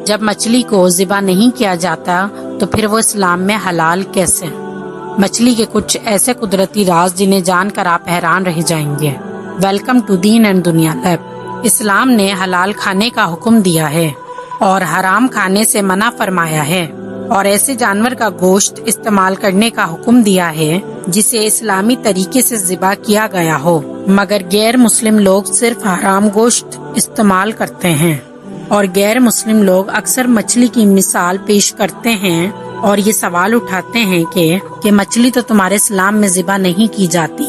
جب مچھلی کو ذبح نہیں کیا جاتا تو پھر وہ اسلام میں حلال کیسے؟ مچھلی کے کچھ ایسے قدرتی راز جنہیں جان کر آپ حیران رہ جائیں گے۔ ویلکم ٹو دین اینڈ دنیا لیب۔ اسلام نے حلال کھانے کا حکم دیا ہے اور حرام کھانے سے منع فرمایا ہے، اور ایسے جانور کا گوشت استعمال کرنے کا حکم دیا ہے جسے اسلامی طریقے سے ذبح کیا گیا ہو، مگر غیر مسلم لوگ صرف حرام گوشت استعمال کرتے ہیں، اور غیر مسلم لوگ اکثر مچھلی کی مثال پیش کرتے ہیں اور یہ سوال اٹھاتے ہیں کہ مچھلی تو تمہارے اسلام میں ذبح نہیں کی جاتی،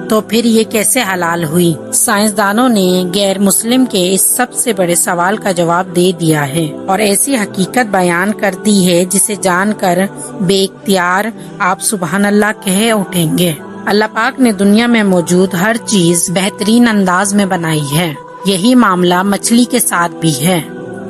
تو پھر یہ کیسے حلال ہوئی؟ سائنسدانوں نے غیر مسلم کے اس سب سے بڑے سوال کا جواب دے دیا ہے اور ایسی حقیقت بیان کر دی ہے جسے جان کر بے اختیار آپ سبحان اللہ کہہ اٹھیں گے۔ اللہ پاک نے دنیا میں موجود ہر چیز بہترین انداز میں بنائی ہے، یہی معاملہ مچھلی کے ساتھ بھی ہے۔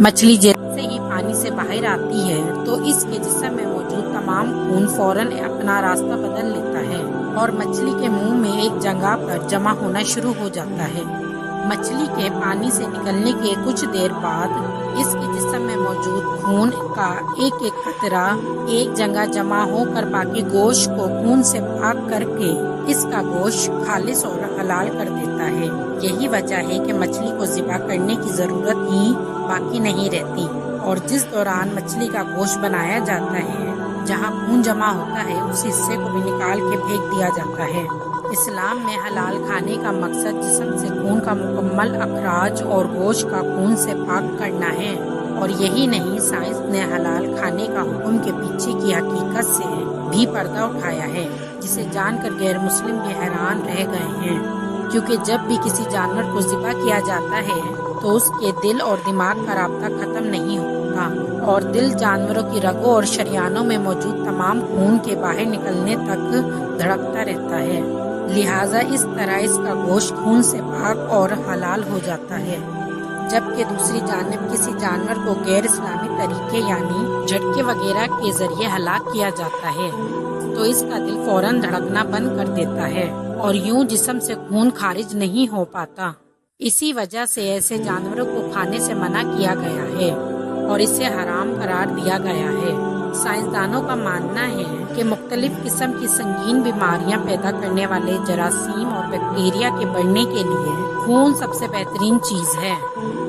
مچھلی جیسے ہی پانی سے باہر آتی ہے تو اس کے جسم میں موجود تمام خون فوراً اپنا راستہ بدل لیتا ہے اور مچھلی کے منہ میں ایک جگہ پر جمع ہونا شروع ہو جاتا ہے۔ مچھلی کے پانی سے نکلنے کے کچھ دیر بعد اس کے جسم میں موجود خون کا ایک ایک قطرہ ایک جگہ جمع ہو کر باقی گوشت کو خون سے پاک کر کے اس کا گوشت خالص اور حلال کر دیتا ہے۔ یہی وجہ ہے کہ مچھلی کو ذبح کرنے کی ضرورت ہی باقی نہیں رہتی، اور جس دوران مچھلی کا گوشت بنایا جاتا ہے جہاں خون جمع ہوتا ہے اس حصے کو بھی نکال کے پھینک دیا جاتا ہے۔ اسلام میں حلال کھانے کا مقصد جسم سے خون کا مکمل اخراج اور گوشت کا خون سے پاک کرنا ہے، اور یہی نہیں، سائنس نے حلال کھانے کا حکم کے پیچھے کی حقیقت سے بھی پردہ اٹھایا ہے جسے جان کر غیر مسلم بھی حیران رہ گئے ہیں، کیونکہ جب بھی کسی جانور کو ذبح کیا جاتا ہے تو اس کے دل اور دماغ کا رابطہ ختم نہیں ہوتا، اور دل جانوروں کی رگوں اور شریانوں میں موجود تمام خون کے باہر نکلنے تک دھڑکتا رہتا ہے، لہٰذا اس طرح اس کا گوشت خون سے پاک اور حلال ہو جاتا ہے۔ جبکہ دوسری جانب کسی جانور کو غیر اسلامی طریقے یعنی جھٹکے وغیرہ کے ذریعے ہلاک کیا جاتا ہے تو اس کا دل فوراً دھڑکنا بند کر دیتا ہے اور یوں جسم سے خون خارج نہیں ہو پاتا۔ اسی وجہ سے ایسے جانوروں کو کھانے سے منع کیا گیا ہے اور اسے حرام قرار دیا گیا ہے۔ سائنسدانوں کا ماننا ہے کہ مختلف قسم کی سنگین بیماریاں پیدا کرنے والے جراثیم اور بیکٹیریا کے بڑھنے کے لیے خون سب سے بہترین چیز ہے،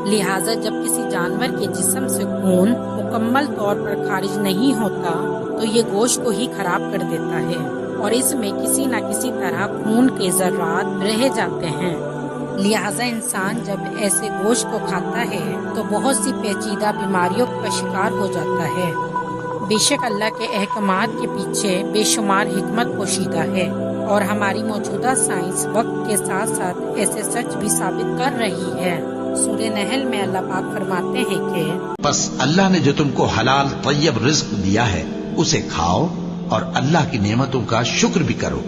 لہٰذا جب کسی جانور کے جسم سے خون مکمل طور پر خارج نہیں ہوتا تو یہ گوشت کو ہی خراب کر دیتا ہے اور اس میں کسی نہ کسی طرح خون کے ذرات رہ جاتے ہیں، لہٰذا انسان جب ایسے گوشت کو کھاتا ہے تو بہت سی پیچیدہ بیماریوں کا شکار ہو جاتا ہے۔ بے شک اللہ کے احکامات کے پیچھے بے شمار حکمت پوشیدہ ہے، اور ہماری موجودہ سائنس وقت کے ساتھ ساتھ ایسے سچ بھی ثابت کر رہی ہے۔ سورہ نحل میں اللہ پاک فرماتے ہیں کہ بس اللہ نے جو تم کو حلال طیب رزق دیا ہے اسے کھاؤ اور اللہ کی نعمتوں کا شکر بھی کرو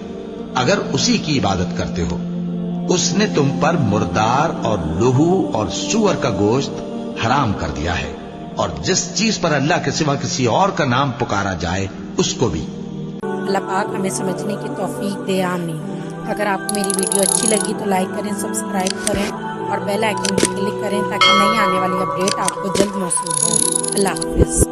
اگر اسی کی عبادت کرتے ہو۔ اس نے تم پر مردار اور لہو اور سور کا گوشت حرام کر دیا ہے، اور جس چیز پر اللہ کے سوا کسی اور کا نام پکارا جائے اس کو بھی۔ اللہ پاک ہمیں سمجھنے کی توفیق دے، آمین۔ اگر آپ کو میری ویڈیو اچھی لگی تو لائک کریں، سبسکرائب کریں اور بیل آئیکن بھی کلک کریں تاکہ نئی آنے والی اپڈیٹ آپ کو جلد موصول ہو۔ اللہ حافظ۔